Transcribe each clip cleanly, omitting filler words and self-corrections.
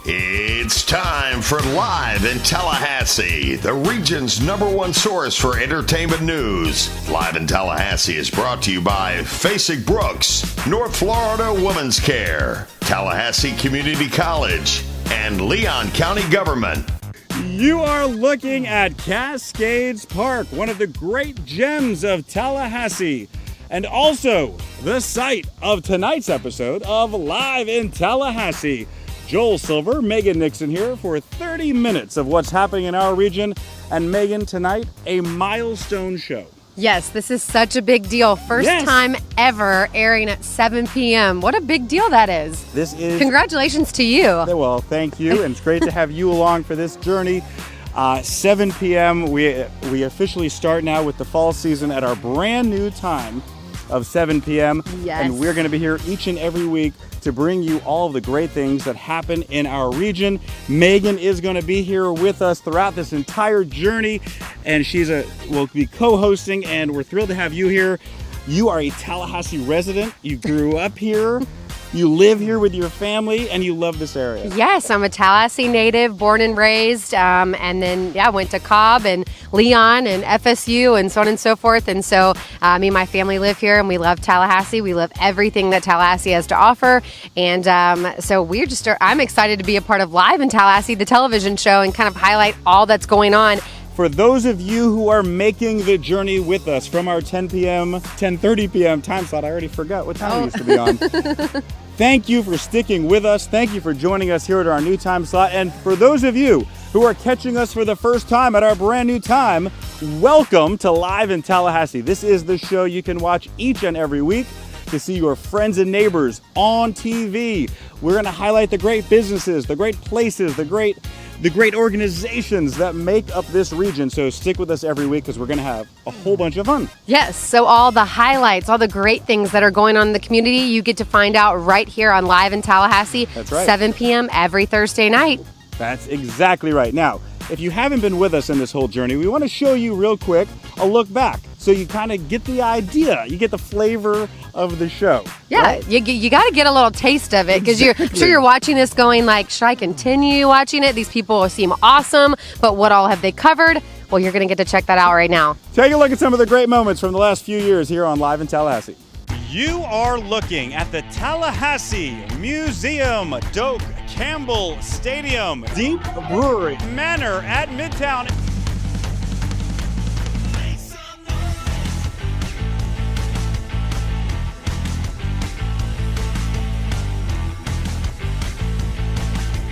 It's time for Live in Tallahassee, the region's #1 source for entertainment news. Live in Tallahassee is brought to you by Fasig Brooks, North Florida Women's Care, Tallahassee Community College, and Leon County Government. You are looking at Cascades Park, one of the great gems of Tallahassee, and also the site of tonight's episode of Live in Tallahassee. Joel Silver, Megan Nixon here for 30 minutes of what's happening in our region. And Megan, tonight, a milestone show. Yes, this is such a big deal. First time ever airing at 7 p.m. What a big deal that is. This is... Congratulations to you. Well, thank you, and it's great to have you along for this journey. 7 p.m., we officially start now with the fall season at our brand new time of 7 p.m. Yes. And we're going to be here each and every week to bring you all of the great things that happen in our region. Megan is going to be here with us throughout this entire journey, and will be co-hosting, and we're thrilled to have you here. You are a Tallahassee resident. You grew up here. You live here with your family, and you love this area. Yes, I'm a Tallahassee native, born and raised, and then went to Cobb and Leon and FSU and so on and so forth. And so me and my family live here, and we love Tallahassee. We love everything that Tallahassee has to offer. And so I'm excited to be a part of Live in Tallahassee, the television show, and kind of highlight all that's going on. For those of you who are making the journey with us from our 10:30 p.m. time slot, I already forgot what time we used to be on. Thank you for sticking with us. Thank you for joining us here at our new time slot. And for those of you who are catching us for the first time at our brand new time, welcome to Live in Tallahassee. This is the show you can watch each and every week to see your friends and neighbors on TV. We're going to highlight the great businesses, the great places, the great organizations that make up this region. So stick with us every week because we're going to have a whole bunch of fun. Yes, so all the highlights, all the great things that are going on in the community, you get to find out right here on Live in Tallahassee. That's right. 7 p.m. every Thursday night. That's exactly right. Now, if you haven't been with us in this whole journey, we want to show you real quick a look back. So you kind of get the idea, you get the flavor of the show. Yeah, right? you got to get a little taste of it because I'm sure you're watching this going like, should I continue watching it? These people seem awesome, but what all have they covered? Well, you're going to get to check that out right now. Take a look at some of the great moments from the last few years here on Live in Tallahassee. You are looking at the Tallahassee Museum, Doak Campbell Stadium, Deep Brewery, Manor at Midtown.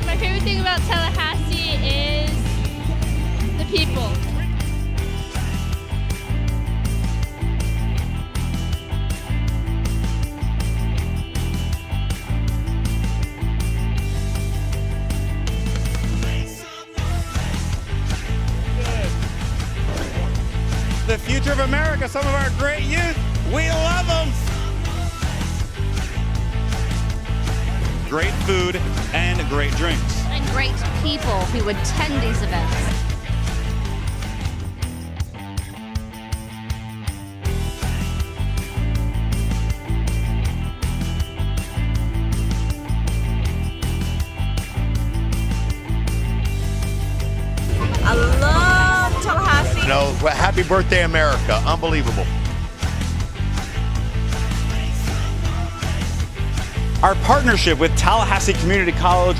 My favorite thing about Tallahassee is the people. The future of America, some of our great youth, we love them. Great food and great drinks. And great people who attend these events. I love Tallahassee. You know, happy birthday, America. Unbelievable. Our partnership with Tallahassee Community College.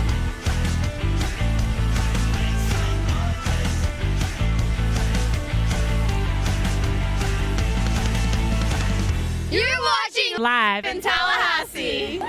You're watching Live in Tallahassee.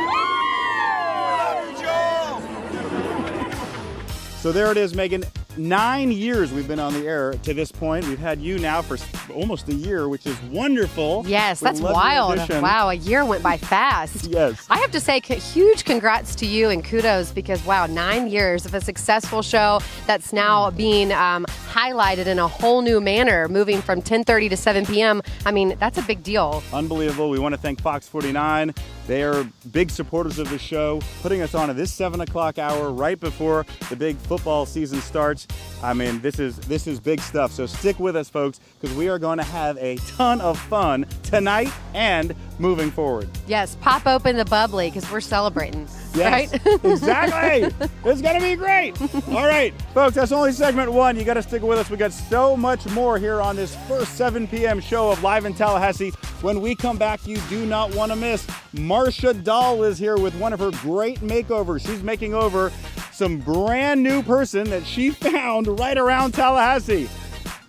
So there it is, Megan. 9 years we've been on the air to this point. We've had you now for almost a year, which is wonderful. Yes, We that's love your wild. addition. Wow, a year went by fast. Yes. I have to say huge congrats to you and kudos because, wow, 9 years of a successful show that's now being highlighted in a whole new manner, moving from 10:30 to 7 p.m. I mean, that's a big deal. Unbelievable. We want to thank Fox 49. They are big supporters of the show, putting us on at this 7 o'clock hour right before the big football season starts. I mean, this is big stuff. So stick with us, folks, because we are going to have a ton of fun tonight and moving forward. Yes, pop open the bubbly because we're celebrating. Yes, right? Exactly. It's going to be great. All right, folks, that's only segment one. You got to stick with us. We got so much more here on this first 7 p.m. show of Live in Tallahassee. When we come back, you do not want to miss. Marsha Dahl is here with one of her great makeovers. She's making over some brand new person that she found right around Tallahassee.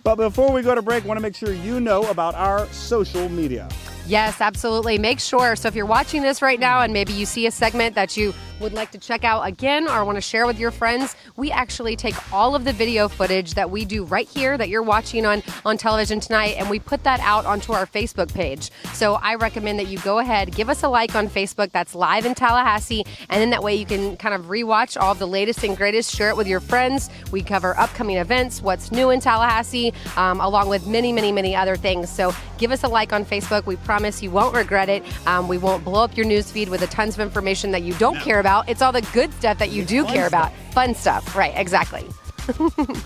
But before we go to break, I want to make sure you know about our social media. Yes, absolutely. Make sure. So if you're watching this right now and maybe you see a segment that you would like to check out again or want to share with your friends, we actually take all of the video footage that we do right here that you're watching on television tonight, and we put that out onto our Facebook page. So I recommend that you go ahead, give us a like on Facebook. That's Live in Tallahassee. And then that way you can kind of rewatch all of the latest and greatest, share it with your friends. We cover upcoming events, what's new in Tallahassee, along with many, many, many other things. So give us a like on Facebook. We promise you won't regret it. We won't blow up your news feed with a tons of information that you don't care about. It's all the good stuff that you do care about. Fun stuff. Right, exactly.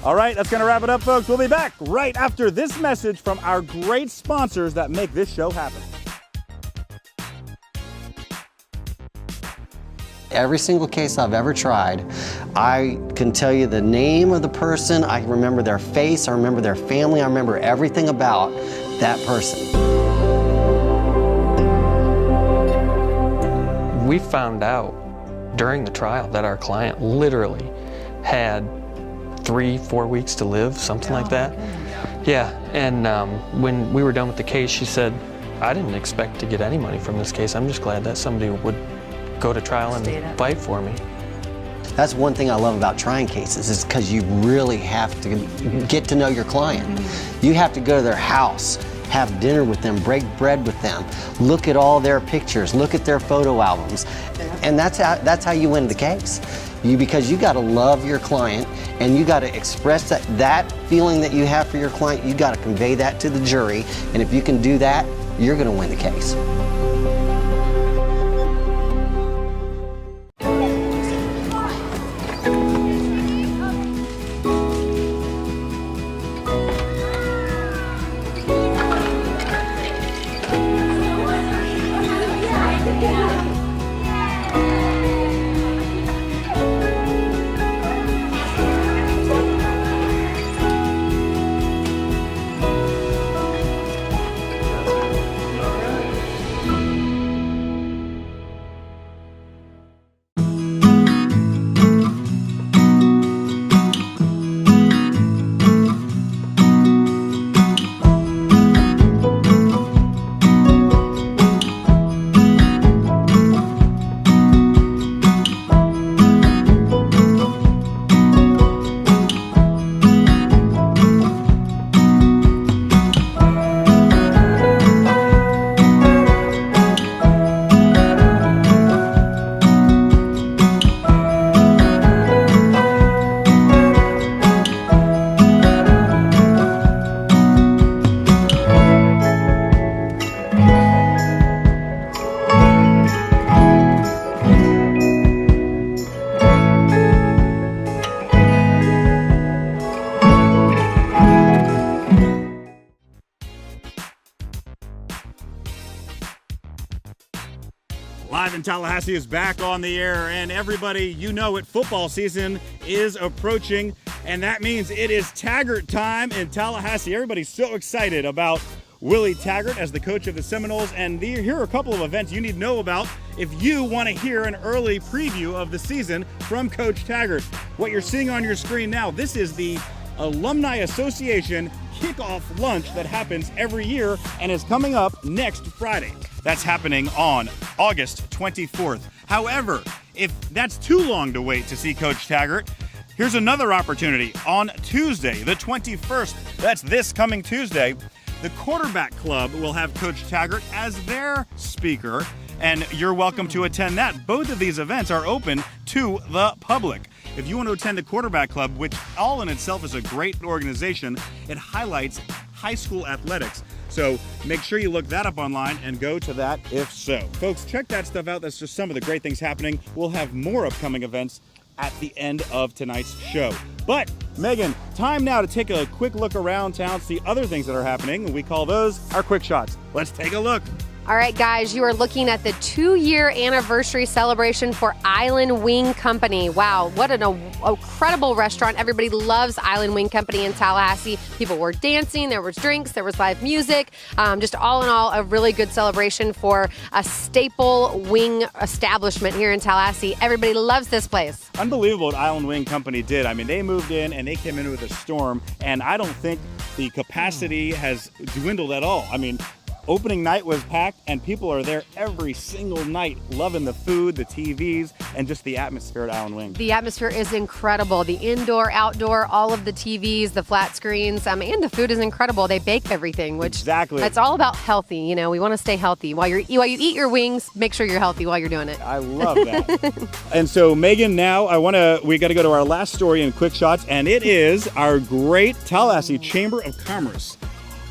All right, that's going to wrap it up, folks. We'll be back right after this message from our great sponsors that make this show happen. Every single case I've ever tried, I can tell you the name of the person, I remember their face, I remember their family, I remember everything about that person. We found out during the trial that our client literally had 3-4 weeks to live, something like that. Yeah, and when we were done with the case, she said, I didn't expect to get any money from this case. I'm just glad that somebody would go to trial and fight for me. That's one thing I love about trying cases, is because you really have to get to know your client. You have to go to their house, have dinner with them, break bread with them, look at all their pictures, look at their photo albums. And that's how you win the case. Because you got to love your client, and you got to express that feeling that you have for your client. You got to convey that to the jury, and if you can do that, you're going to win the case. Live in Tallahassee is back on the air, and everybody, you know it, football season is approaching, and that means it is Taggart time in Tallahassee. Everybody's so excited about Willie Taggart as the coach of the Seminoles, and here are a couple of events you need to know about if you want to hear an early preview of the season from Coach Taggart. What you're seeing on your screen now, this is the Alumni Association kickoff lunch that happens every year and is coming up next Friday. That's happening on August 24th. However, if that's too long to wait to see Coach Taggart, here's another opportunity. On Tuesday, the 21st, that's this coming Tuesday, the Quarterback Club will have Coach Taggart as their speaker, and you're welcome to attend that. Both of these events are open to the public. If you want to attend the Quarterback Club, which all in itself is a great organization, it highlights high school athletics. So make sure you look that up online and go to that if so. Folks, check that stuff out. That's just some of the great things happening. We'll have more upcoming events at the end of tonight's show. But, Megan, time now to take a quick look around town, see other things that are happening, and we call those our quick shots. Let's take a look. All right, guys, you are looking at the 2-year anniversary celebration for Island Wing Company. Wow, what an incredible restaurant. Everybody loves Island Wing Company in Tallahassee. People were dancing, there was drinks, there was live music. Just all in all, a really good celebration for a staple wing establishment here in Tallahassee. Everybody loves this place. Unbelievable what Island Wing Company did. I mean, they moved in and they came in with a storm, and I don't think the capacity has dwindled at all. I mean, opening night was packed, and people are there every single night, loving the food, the TVs, and just the atmosphere at Island Wing. The atmosphere is incredible. The indoor, outdoor, all of the TVs, the flat screens, and the food is incredible. They bake everything, which exactly. It's all about healthy. You know, we want to stay healthy while you eat your wings. Make sure you're healthy while you're doing it. I love that. And so, Megan, now we got to go to our last story in Quick Shots, and it is our great Tallahassee Chamber of Commerce.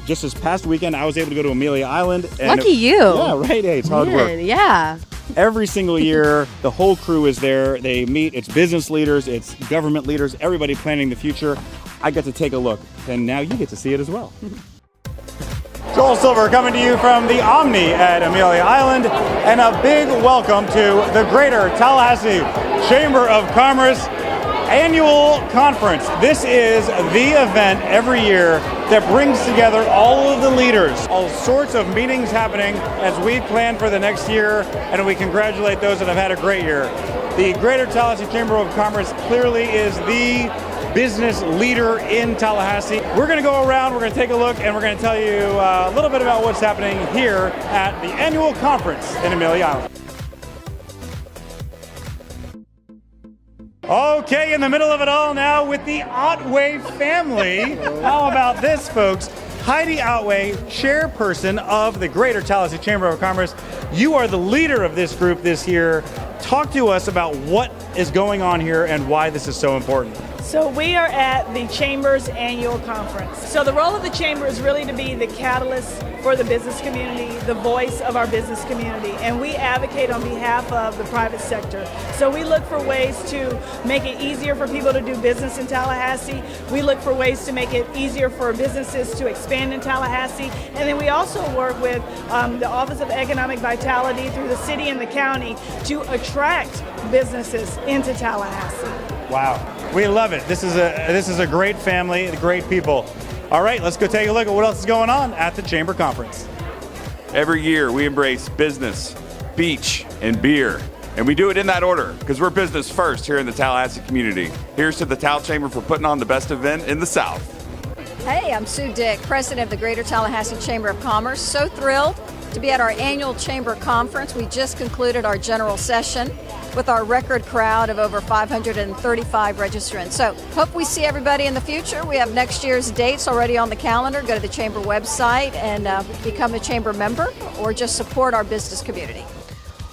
Just this past weekend, I was able to go to Amelia Island. And Lucky you. Yeah, right. Hey, it's hard work. Yeah. Every single year, the whole crew is there. They meet. It's business leaders. It's government leaders. Everybody planning the future. I get to take a look, and now you get to see it as well. Joel Silver coming to you from the Omni at Amelia Island, and a big welcome to the Greater Tallahassee Chamber of Commerce Annual Conference. This is the event every year that brings together all of the leaders. All sorts of meetings happening as we plan for the next year, and we congratulate those that have had a great year. The Greater Tallahassee Chamber of Commerce clearly is the business leader in Tallahassee. We're going to go around, we're going to take a look, and we're going to tell you a little bit about what's happening here at the annual conference in Amelia Island. Okay, in the middle of it all now with the Otway family. How about this, folks? Heidi Otway, chairperson of the Greater Tallahassee Chamber of Commerce. You are the leader of this group this year. Talk to us about what is going on here and why this is so important. So we are at the Chamber's annual conference. So the role of the Chamber is really to be the catalyst for the business community, the voice of our business community, and we advocate on behalf of the private sector. So we look for ways to make it easier for people to do business in Tallahassee. We look for ways to make it easier for businesses to expand in Tallahassee. And then we also work with the Office of Economic Vitality through the city and the county to attract businesses into Tallahassee. Wow, we love it. This is a great family, great people. All right, let's go take a look at what else is going on at the Chamber Conference. Every year we embrace business, beach, and beer. And we do it in that order because we're business first here in the Tallahassee community. Here's to the Tal Chamber for putting on the best event in the South. Hey, I'm Sue Dick, president of the Greater Tallahassee Chamber of Commerce. So thrilled to be at our annual Chamber Conference. We just concluded our general session with our record crowd of over 535 registrants. So hope we see everybody in the future. We have next year's dates already on the calendar. Go to the Chamber website and become a Chamber member or just support our business community.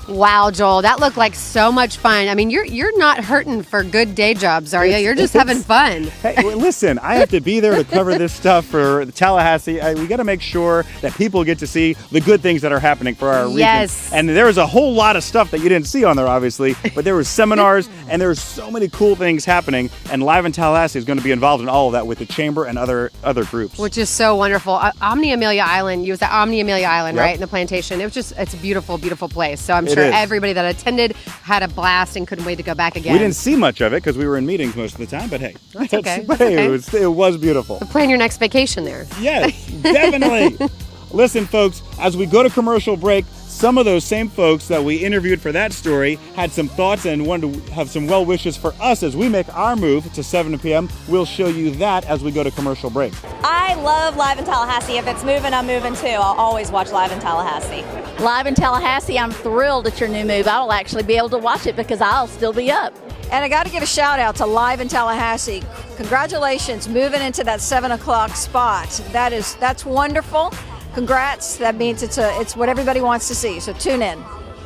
Wow, Joel, that looked like so much fun. I mean, you're not hurting for good day jobs, are you? You're just having fun. Hey, well, listen, I have to be there to cover this stuff for Tallahassee. We got to make sure that people get to see the good things that are happening for our region. Yes. And there was a whole lot of stuff that you didn't see on there, obviously, but there were seminars and there were so many cool things happening. And Live in Tallahassee is going to be involved in all of that with the Chamber and other groups. Which is so wonderful. Omni Amelia Island, you was at Omni Amelia Island, Yep. right? In the plantation. It's a beautiful, beautiful place. So I'm It sure is. everybody that attended had a blast and couldn't wait to go back again. We didn't see much of it because we were in meetings most of the time, but hey. That's okay. But That's hey, okay. it was beautiful. Plan your next vacation there. Yes, definitely. Listen, folks, as we go to commercial break, some of those same folks that we interviewed for that story had some thoughts and wanted to have some well wishes for us as we make our move to 7 p.m. We'll show you that as we go to commercial break. I love Live in Tallahassee. If it's moving, I'm moving too. I'll always watch Live in Tallahassee. Live in Tallahassee, I'm thrilled at your new move. I'll actually be able to watch it because I'll still be up. And I got to give a shout out to Live in Tallahassee. Congratulations, moving into that 7 o'clock spot. That's wonderful. Congrats. That means it's what everybody wants to see. So tune in.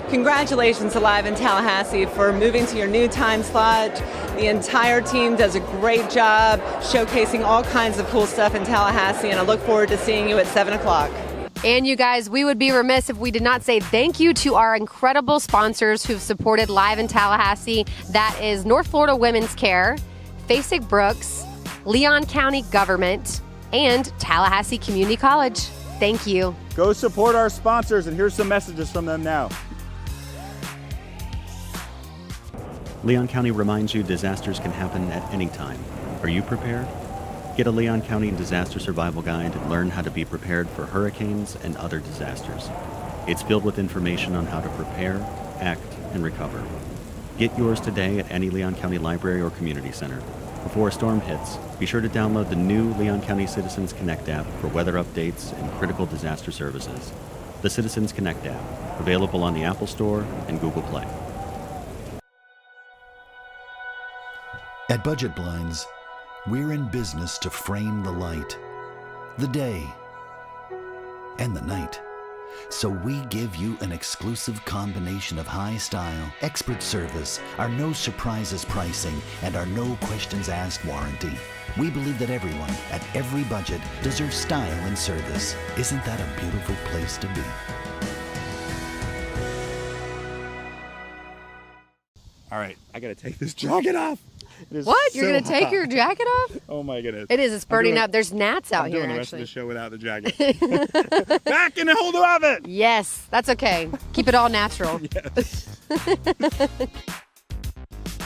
Congratulations to Live in Tallahassee for moving to your new time slot. The entire team does a great job showcasing all kinds of cool stuff in Tallahassee, and I look forward to seeing you at 7 o'clock. And you guys, we would be remiss if we did not say thank you to our incredible sponsors who've supported Live in Tallahassee. That is North Florida Women's Care, Fasig Brooks, Leon County Government, and Tallahassee Community College. Thank you. Go support our sponsors, and here's some messages from them now. Leon County reminds you disasters can happen at any time. Are you prepared? Get a Leon County Disaster Survival Guide and learn how to be prepared for hurricanes and other disasters. It's filled with information on how to prepare, act, and recover. Get yours today at any Leon County library or community center. Before a storm hits, be sure to download the new Leon County Citizens Connect app for weather updates and critical disaster services. The Citizens Connect app, available on the Apple Store and Google Play. At Budget Blinds, we're in business to frame the light, the day, and the night. So we give you an exclusive combination of high style, expert service, our no surprises pricing, and our no questions asked warranty. We believe that everyone, at every budget, deserves style and service. Isn't that a beautiful place to be? All right, I gotta take this jacket off. What? You're going to take your jacket off? Oh my goodness. It is. It's burning up. There's gnats out I'm here, doing the rest actually. of the show without the jacket. Back in the holder of it. Yes, that's okay. Keep it all natural. Yes.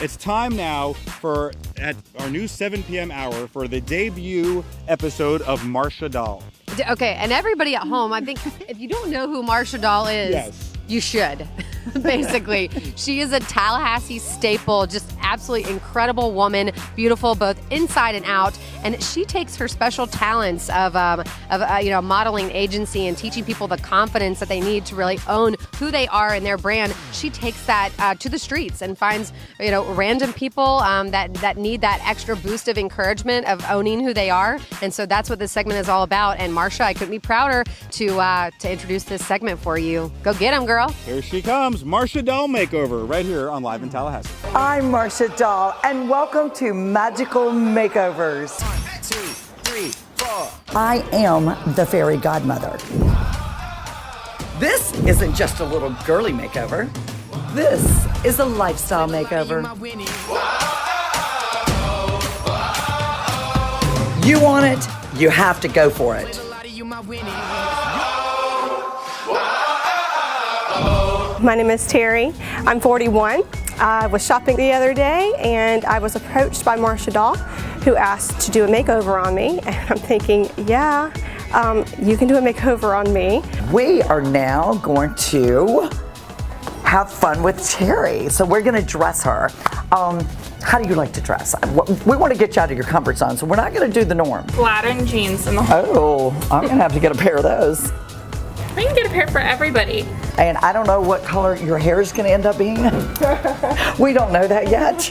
It's time now for at our new 7 p.m. hour for the debut episode of Marsha Dahl. Okay, and everybody at home, I think if you don't know who Marsha Dahl is, Yes. you should. Basically, she is a Tallahassee staple, just absolutely incredible woman, beautiful both inside and out. And she takes her special talents of modeling agency and teaching people the confidence that they need to really own who they are and their brand. She takes that to the streets and finds random people that need that extra boost of encouragement of owning who they are. And so that's what this segment is all about. And Marsha, I couldn't be prouder to introduce this segment for you. Go get 'em, girl. Here she comes, Marsha Dahl Makeover, right here on Live in Tallahassee. I'm Marsha Dahl, and welcome to Magical Makeovers. 1, 2, 3, 4. I am the fairy godmother. This isn't just a little girly makeover. This is a lifestyle makeover. You want it, you have to go for it. My name is Terry. I'm 41. I was shopping the other day and I was approached by Marsha Dahl, who asked to do a makeover on me. And I'm thinking, yeah, you can do a makeover on me. We are now going to have fun with Terry. So we're going to dress her. How do you like to dress? We want to get you out of your comfort zone, so we're not going to do the norm. Flattering jeans and the Oh, I'm going to have to get a pair of those. We can get a pair for everybody. And I don't know what color your hair is going to end up being. We don't know that yet.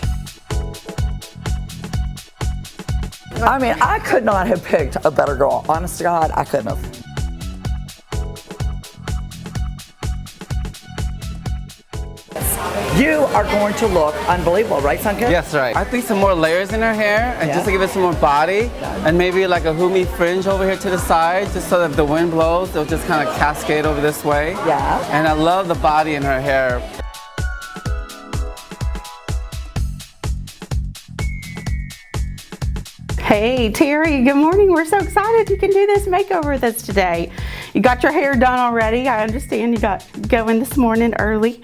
I mean, I could not have picked a better girl. Honest to God, I couldn't have. You are going to look unbelievable, right, Sunken? Yes, right. I think some more layers in her hair, and just to give it some more body, and maybe like a humi fringe over here to the side, just so that if the wind blows, they'll just kind of cascade over this way. Yeah. And I love the body in her hair. Hey, Terry, good morning. We're so excited you can do this makeover with us today. You got your hair done already. I understand you got going this morning early.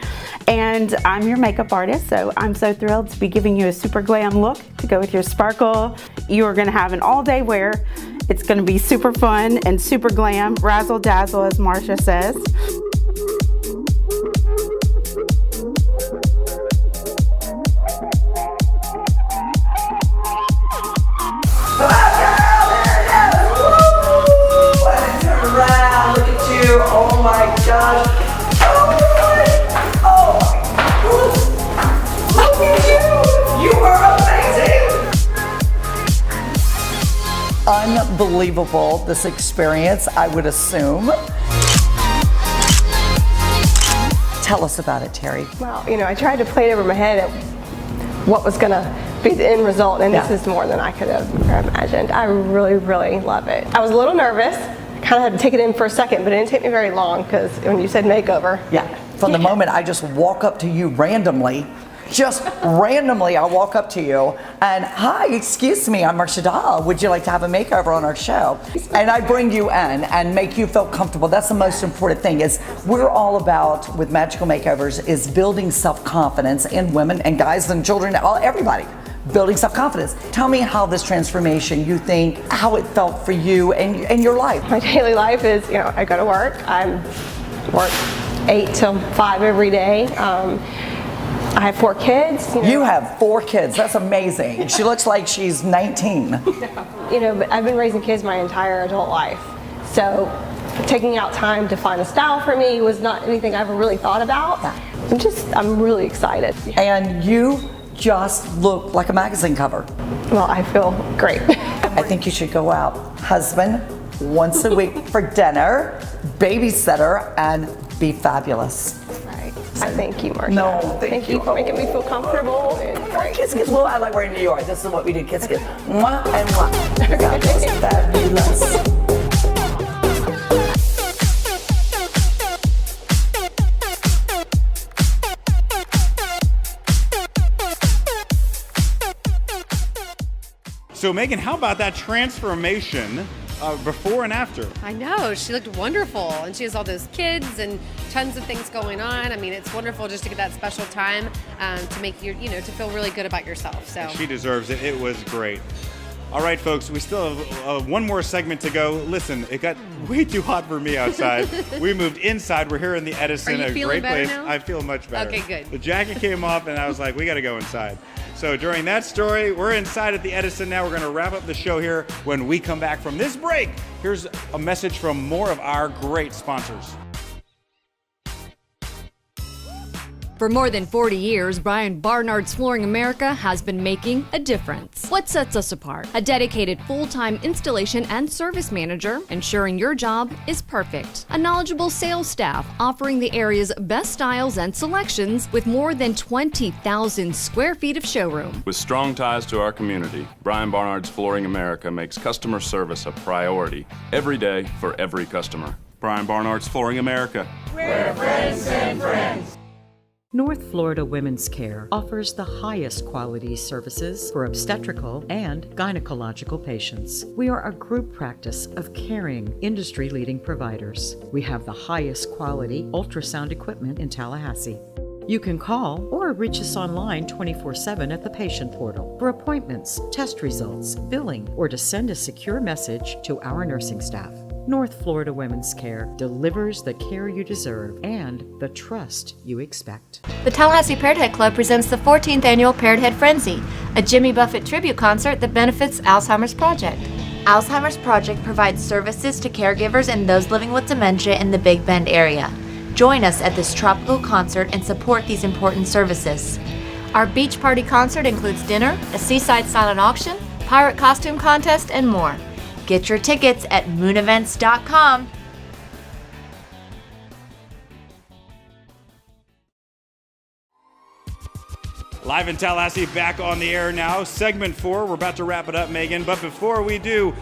And I'm your makeup artist, so I'm so thrilled to be giving you a super glam look to go with your sparkle. You are gonna have an all-day wear. It's gonna be super fun and super glam, razzle dazzle, as Marsha says. Oh my gosh. Oh my God. Oh my God. Look at you. You are amazing. Unbelievable, this experience, I would assume. Tell us about it, Terry. Well, I tried to play it over my head at what was going to be the end result, and this is more than I could have imagined. I really, really love it. I was a little nervous. Kind of had to take it in for a second, but it didn't take me very long because when you said makeover. Yeah, from the moment I just walk up to you randomly Just randomly, I'll walk up to you and, hi, excuse me, I'm Marsha Dahl. Would you like to have a makeover on our show? And I bring you in and make you feel comfortable. That's the most important thing. Is we're all about, with Magical Makeovers, is building self-confidence in women and guys and children, everybody. Building self-confidence. Tell me how this transformation, you think, how it felt for you and your life. My daily life is, I go to work. I work 8 till 5 every day. I have 4 kids. You have 4 kids. That's amazing. She looks like she's 19. But I've been raising kids my entire adult life. So taking out time to find a style for me was not anything I ever really thought about. I'm really excited. And you just look like a magazine cover. Well, I feel great. I think you should go out, husband, once a week for dinner, babysitter, and be fabulous. Right. I thank you, Marsha. No, thank you for making me feel comfortable. And kiss, kiss. Well, I like we're in New York. This is what we do. Kiss, kiss. Mwah and mwah. That was fabulous. So Megan, how about that transformation before and after? I know, she looked wonderful, and she has all those kids and tons of things going on. I mean, it's wonderful just to get that special time to make you, to feel really good about yourself. So She deserves it. It was great. All right, folks, we still have one more segment to go. Listen, it got way too hot for me outside. We moved inside. We're here in the Edison, Are you a feeling great better place. now? I feel much better. Okay, good. The jacket came off, and I was like, we got to go inside. So during that story, we're inside at the Edison now. We're going to wrap up the show here when we come back from this break. Here's a message from more of our great sponsors. For more than 40 years, Brian Barnard's Flooring America has been making a difference. What sets us apart? A dedicated full-time installation and service manager, ensuring your job is perfect. A knowledgeable sales staff offering the area's best styles and selections with more than 20,000 square feet of showroom. With strong ties to our community, Brian Barnard's Flooring America makes customer service a priority every day for every customer. Brian Barnard's Flooring America. We're friends and friends. North Florida Women's Care offers the highest quality services for obstetrical and gynecological patients. We are a group practice of caring, industry-leading providers. We have the highest quality ultrasound equipment in Tallahassee. You can call or reach us online 24/7 at the patient portal for appointments, test results, billing, or to send a secure message to our nursing staff. North Florida Women's Care delivers the care you deserve and the trust you expect. The Tallahassee Parrot Head Club presents the 14th annual Parrot Head Frenzy, a Jimmy Buffett tribute concert that benefits Alzheimer's Project. Alzheimer's Project provides services to caregivers and those living with dementia in the Big Bend area. Join us at this tropical concert and support these important services. Our beach party concert includes dinner, a seaside silent auction, pirate costume contest, and more. Get your tickets at moonevents.com. Live in Tallahassee, back on the air now. Segment 4, we're about to wrap it up, Megan. But before we do,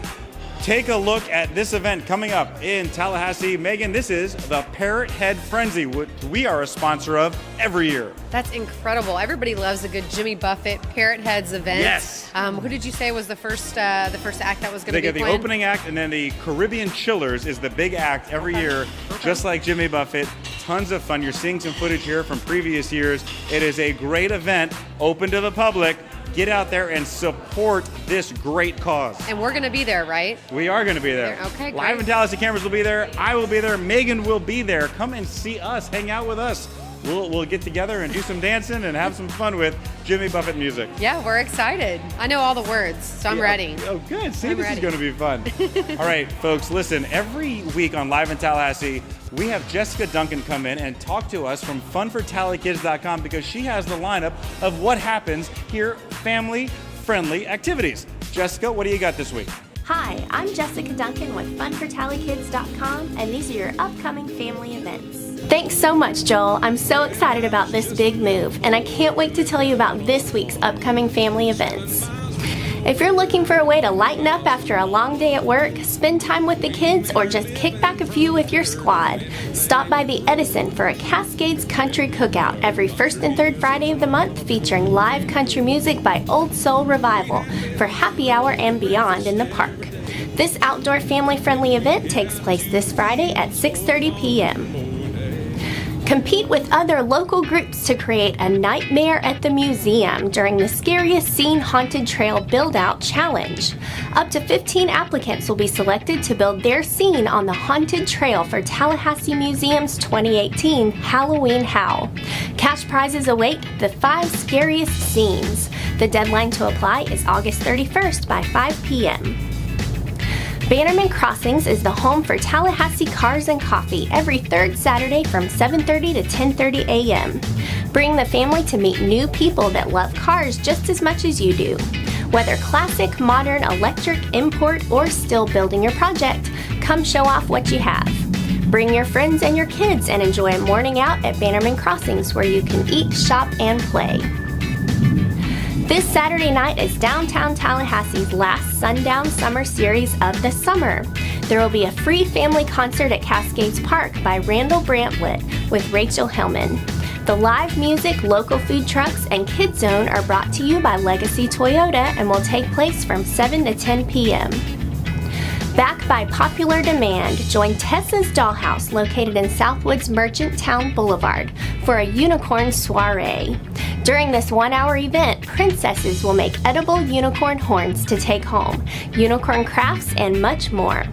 take a look at this event coming up in Tallahassee. Megan, this is the Parrot Head Frenzy, which we are a sponsor of every year. That's incredible. Everybody loves a good Jimmy Buffett Parrot Heads event. Yes. Who did you say was the first act that was going to be They get the planned? opening act, and then the Caribbean Chillers is the big act every year, just like Jimmy Buffett. Tons of fun. You're seeing some footage here from previous years. It is a great event, open to the public. Get out there and support this great cause. And we're going to be there, right? We are going to be there. Okay, Live great. in Tallahassee cameras will be there. I will be there. Megan will be there. Come and see us. Hang out with us. We'll get together and do some dancing and have some fun with Jimmy Buffett music. Yeah, we're excited. I know all the words, so I'm Yeah. ready. Oh, good. See, I'm this ready. is going to be fun. All right, folks, listen. Every week on Live in Tallahassee, we have Jessica Duncan come in and talk to us from funfortallakids.com because she has the lineup of what happens here, family-friendly activities. Jessica, what do you got this week? Hi, I'm Jessica Duncan with funfortallykids.com, and these are your upcoming family events. Thanks so much, Joel. I'm so excited about this big move, and I can't wait to tell you about this week's upcoming family events. If you're looking for a way to lighten up after a long day at work, spend time with the kids, or just kick back a few with your squad, stop by the Edison for a Cascades Country Cookout every first and third Friday of the month, featuring live country music by Old Soul Revival for happy hour and beyond in the park. This outdoor family-friendly event takes place this Friday at 6:30 p.m. Compete with other local groups to create a nightmare at the museum during the Scariest Scene Haunted Trail Build-Out Challenge. Up to 15 applicants will be selected to build their scene on the haunted trail for Tallahassee Museum's 2018 Halloween Howl. Cash prizes await the 5 scariest scenes. The deadline to apply is August 31st by 5 p.m. Bannerman Crossings is the home for Tallahassee Cars and Coffee every third Saturday from 7:30 to 10:30 a.m. Bring the family to meet new people that love cars just as much as you do. Whether classic, modern, electric, import, or still building your project, come show off what you have. Bring your friends and your kids and enjoy a morning out at Bannerman Crossings where you can eat, shop, and play. This Saturday night is downtown Tallahassee's last Sundown Summer Series of the summer. There will be a free family concert at Cascades Park by Randall Brantlett with Rachel Hillman. The live music, local food trucks, and Kids Zone are brought to you by Legacy Toyota and will take place from 7 to 10 p.m. Back by popular demand, join Tessa's Dollhouse, located in Southwood's Merchant Town Boulevard, for a unicorn soiree. During this 1-hour event, princesses will make edible unicorn horns to take home, unicorn crafts, and much more.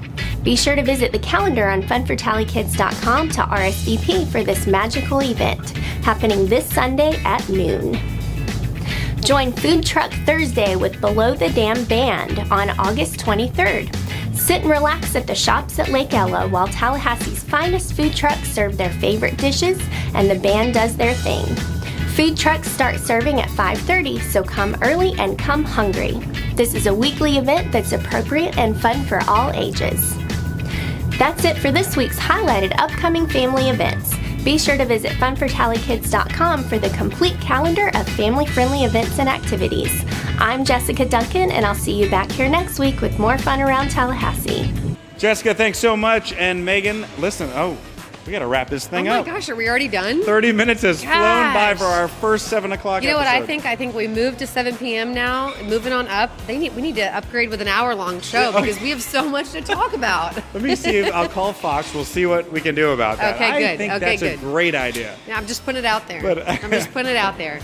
Be sure to visit the calendar on funfortallykids.com to RSVP for this magical event, happening this Sunday at noon. Join Food Truck Thursday with Below the Dam Band on August 23rd. Sit and relax at the shops at Lake Ella while Tallahassee's finest food trucks serve their favorite dishes and the band does their thing. Food trucks start serving at 5:30, so come early and come hungry. This is a weekly event that's appropriate and fun for all ages. That's it for this week's highlighted upcoming family events. Be sure to visit funfortallykids.com for the complete calendar of family-friendly events and activities. I'm Jessica Duncan, and I'll see you back here next week with more fun around Tallahassee. Jessica, thanks so much. And Megan, listen, we got to wrap this thing up. Oh my gosh, are we already done? 30 minutes has flown by for our first 7 o'clock You know episode. what I think? I think we moved to 7 p.m. now. Moving on up, we need to upgrade with an hour-long show because we have so much to talk about. Let me see if I'll call Fox. We'll see what we can do about that. Okay, good. I think Okay, that's good. a great idea. Yeah, I'm just putting it out there. I'm just putting it out there.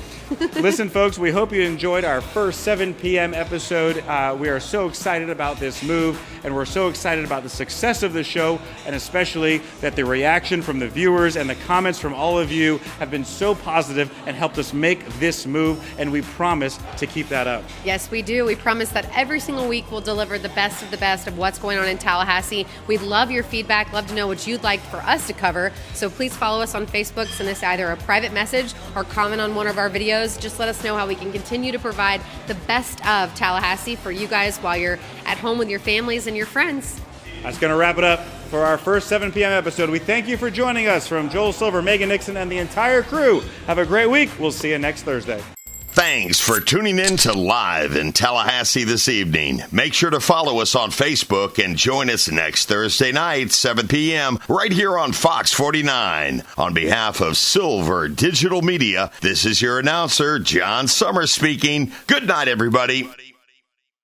Listen, folks, we hope you enjoyed our first 7 p.m. episode. We are so excited about this move, and we're so excited about the success of the show, and especially that the reaction from the viewers and the comments from all of you have been so positive and helped us make this move, and we promise to keep that up. Yes, we do. We promise that every single week we'll deliver the best of what's going on in Tallahassee. We'd love your feedback, love to know what you'd like for us to cover. So please follow us on Facebook, send us either a private message or comment on one of our videos. Just let us know how we can continue to provide the best of Tallahassee for you guys while you're at home with your families and your friends. That's going to wrap it up for our first 7 p.m. episode. We thank you for joining us. From Joel Silver, Megan Nixon, and the entire crew, have a great week. We'll see you next Thursday. Thanks for tuning in to Live in Tallahassee this evening. Make sure to follow us on Facebook and join us next Thursday night, 7 p.m., right here on Fox 49. On behalf of Silver Digital Media, this is your announcer, John Summers speaking. Good night, everybody.